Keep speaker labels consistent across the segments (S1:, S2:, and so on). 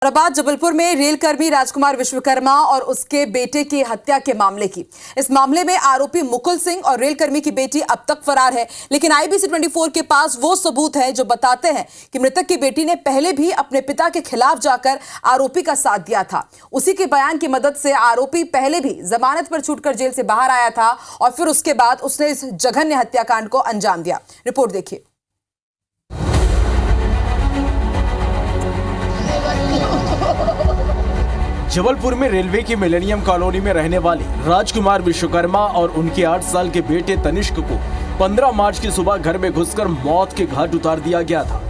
S1: और अब बात जबलपुर में रेलकर्मी राजकुमार विश्वकर्मा और उसके बेटे की हत्या के मामले की। इस मामले में आरोपी मुकुल सिंह और रेलकर्मी की बेटी अब तक फरार है, लेकिन IBC 24 के पास वो सबूत है जो बताते हैं कि मृतक की बेटी ने पहले भी अपने पिता के खिलाफ जाकर आरोपी का साथ दिया था। उसी के बयान की मदद से आरोपी पहले भी जमानत पर छूटकर जेल से बाहर आया था और फिर उसके बाद उसने इस जघन्य हत्याकांड को अंजाम दिया। रिपोर्ट देखिए।
S2: जबलपुर में रेलवे की मिलेनियम कॉलोनी में रहने वाले राजकुमार विश्वकर्मा और उनके 8 साल के बेटे तनिष्क को 15 मार्च की सुबह घर में घुसकर मौत के घाट उतार दिया गया था।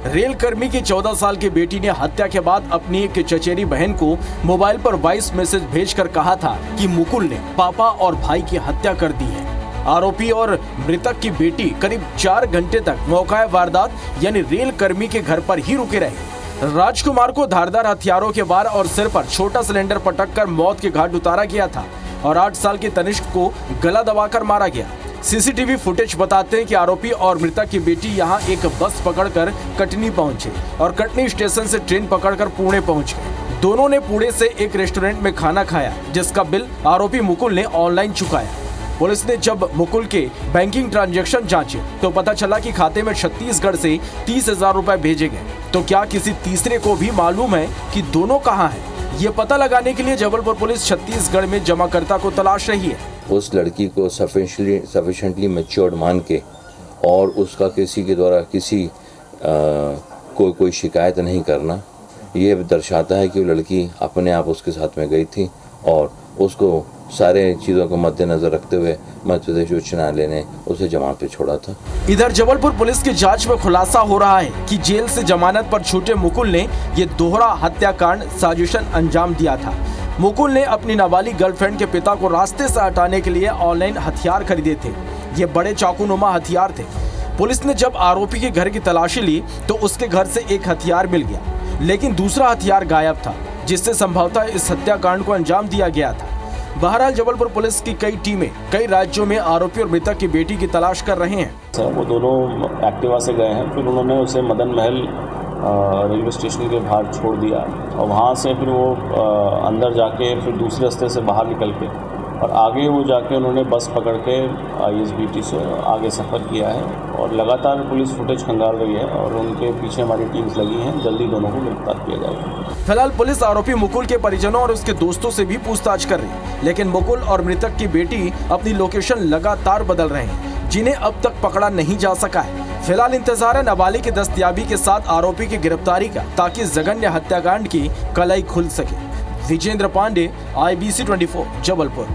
S2: रेलकर्मी की 14 साल की बेटी ने हत्या के बाद अपनी एक चचेरी बहन को मोबाइल पर वॉइस मैसेज भेजकर कहा था कि मुकुल ने पापा और भाई की हत्या कर दी है। आरोपी और मृतक की बेटी करीब 4 घंटे तक मौका वारदात यानी रेलकर्मी के घर पर ही रुके रहे। राजकुमार को धारदार हथियारों के वार और सिर पर छोटा सिलेंडर पटककर मौत के घाट उतारा गया था और 8 साल के तनिष्क को गला दबाकर मारा गया। CCTV फुटेज बताते हैं कि आरोपी और मृतक की बेटी यहां एक बस पकड़कर कटनी पहुंचे और कटनी स्टेशन से ट्रेन पकड़कर पुणे पहुंच गए। दोनों ने पुणे से एक रेस्टोरेंट में खाना खाया, जिसका बिल आरोपी मुकुल ने ऑनलाइन चुकाया। पुलिस ने जब मुकुल के बैंकिंग ट्रांजैक्शन जांचे तो पता चला कि खाते में छत्तीसगढ़ से 30,000 रुपए भेजे गए। तो क्या किसी तीसरे को भी मालूम है कि दोनों कहां हैं? ये पता लगाने के लिए जबलपुर पुलिस छत्तीसगढ़ में जमाकर्ता को तलाश रही है।
S3: उस लड़की को सफिशिएंटली मैच्योर्ड मान के और उसका किसी के द्वारा किसी कोई शिकायत नहीं करना, ये दर्शाता है कि वो लड़की अपने आप उसके साथ में गई थी और उसको सारे चीज़ों को मद्देनजर रखते हुए मध्य प्रदेश उच्च न्यायालय ने उसे जमानत पे छोड़ा था।
S2: इधर जबलपुर पुलिस की जांच में खुलासा हो रहा है कि जेल से जमानत पर छूटे मुकुल ने ये दोहरा हत्याकांड साजिशन अंजाम दिया था। मुकुल ने अपनी नाबालिग गर्लफ्रेंड के पिता को रास्ते से हटाने के लिए ऑनलाइन हथियार खरीदे थे। ये बड़े चाकूनुमा हथियार थे। पुलिस ने जब आरोपी के घर की तलाशी ली तो उसके घर से एक हथियार मिल गया, लेकिन दूसरा हथियार गायब था, जिससे संभवतः इस हत्याकांड को अंजाम दिया गया था। बहरहाल जबलपुर पुलिस की कई टीमें कई राज्यों में आरोपी और मृतक की बेटी की तलाश कर रहे हैं।
S4: वो दोनों एक्टिवा से गए हैं, फिर उन्होंने उसे मदन महल रेलवे स्टेशन के बाहर छोड़ दिया और वहाँ से फिर वो अंदर जाके फिर दूसरे रास्ते से बाहर निकल के और आगे वो जाके उन्होंने बस पकड़ के ISBT से आगे सफ़र किया है और लगातार पुलिस फुटेज खंगाल रही है और उनके पीछे हमारी टीम्स लगी हैं। जल्दी दोनों को गिरफ्तार किया जाएगा।
S2: फिलहाल पुलिस आरोपी मुकुल के परिजनों और उसके दोस्तों से भी पूछताछ कर रही है, लेकिन मुकुल और मृतक की बेटी अपनी लोकेशन लगातार बदल रहे हैं, जिन्हें अब तक पकड़ा नहीं जा सका है। फिलहाल इंतजार है नाबालिग की दस्तयाबी के साथ आरोपी की गिरफ्तारी का, ताकि जघन्य हत्याकांड की कलई खुल सके। विजेंद्र पांडे, IBC 24 जबलपुर।